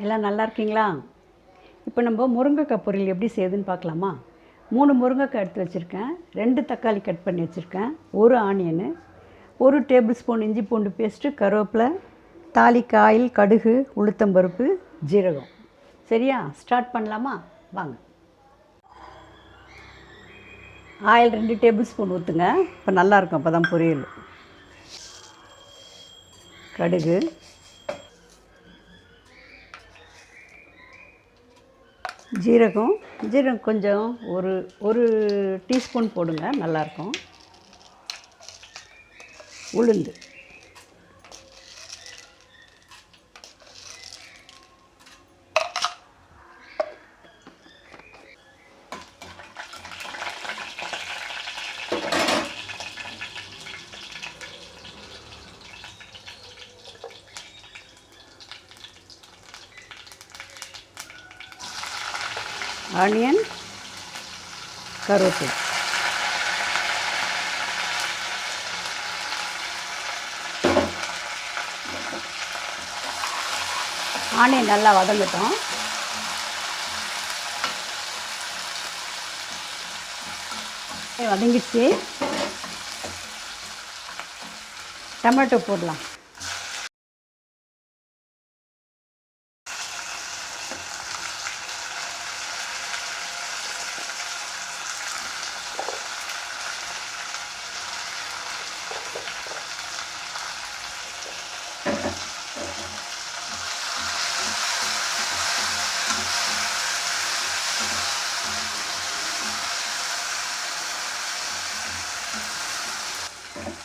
எல்லாம் நல்லா இருக்கீங்களா? இப்போ நம்ம முருங்கைக்காய் பொரியல் எப்படி செய்யுதுன்னு பார்க்கலாமா? 3 முருங்கைக்காய் எடுத்து வச்சுருக்கேன், 2 தக்காளி கட் பண்ணி வச்சுருக்கேன், 1 ஆனியனு, 1 டேபிள் ஸ்பூன் இஞ்சி பூண்டு பேஸ்ட்டு, கருவேப்பிலை, தாளிக்கு ஆயில், கடுகு, உளுத்தம்பருப்பு, ஜீரகம். சரியா? ஸ்டார்ட் பண்ணலாமா? வாங்க. ஆயில் 2 டேபிள் ஸ்பூன் ஊற்றுங்க. இப்போ நல்லாயிருக்கும், அப்போ தான் பொரியல். கடுகு, ஜீரகம் கொஞ்சம் ஒரு டீஸ்பூன் போடுங்க, நல்லாயிருக்கும். உளுந்து, ஆனியன், கருவேப்பிலை. ஆனியன் நல்லா வதங்கட்டும். வதங்கிடுச்சு. டொமேட்டோ போடலாம்.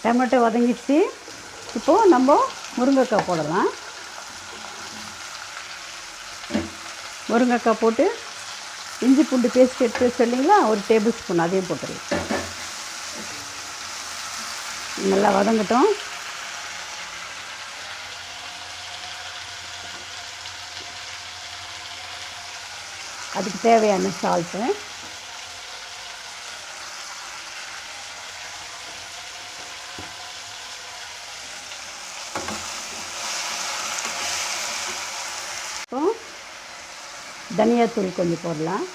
டொமேட்டோ வதங்கிடுச்சு. இப்போது நம்ம முருங்கைக்காய் போடலாம். முருங்கைக்காய் போட்டு இஞ்சி பூண்டு பேஸ்ட் எடுத்து வச்சிடலிங்களா, 1 டேபிள் ஸ்பூன் அதையும் போட்டுருங்க. நல்லா வதங்கட்டும். அதுக்கு தேவையான சால்ட்டு, தனியாத்தூள் கொஞ்சம் போடலாம்.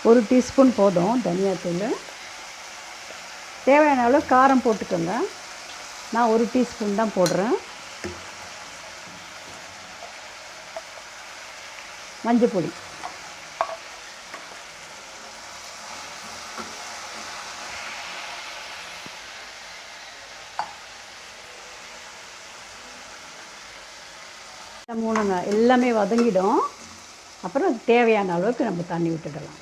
1 டீஸ்பூன் போதும் தனியாத்தூள். தேவையான அளவு காரம் போட்டுக்கோங்க. நான் 1 டீஸ்பூன் தான் போடுறேன். மஞ்சள் பொடி, மூணுங்க எல்லாமே வதங்கிடும். அப்புறம் அது தேவையான அளவுக்கு நம்ம தண்ணி விட்டுடலாம்.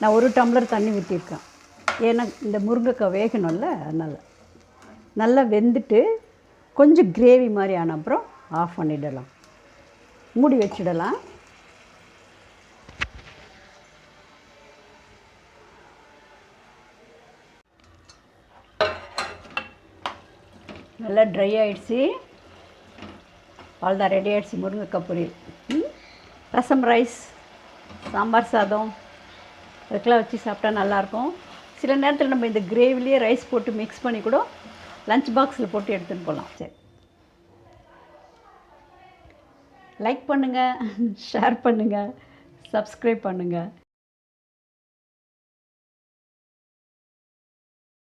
நான் 1 டம்ளர் தண்ணி ஊற்றிருக்கேன். ஏன்னா இந்த முருங்கைக்காய் வேகணும்ல, அதனால். நல்லா வெந்துட்டு கொஞ்சம் கிரேவி மாதிரி ஆன அப்புறம் ஆஃப் பண்ணிடலாம், மூடி வச்சிடலாம். நல்லா ட்ரை ஆகிடுச்சு. அவ்வளோதான், ரெடி ஆகிடுச்சு முருங்கைக்காய் பொரியல். ரசம், ரைஸ், சாம்பார் சாதம் அதுக்கெலாம் வச்சு சாப்பிட்டா நல்லாயிருக்கும். சில நேரத்தில் நம்ம இந்த கிரேவிலேயே ரைஸ் போட்டு மிக்ஸ் பண்ணி கூட லஞ்ச் பாக்ஸில் போட்டு எடுத்துகிட்டு போகலாம். சரி, லைக் பண்ணுங்கள், ஷேர் பண்ணுங்கள், சப்ஸ்கிரைப் பண்ணுங்கள்.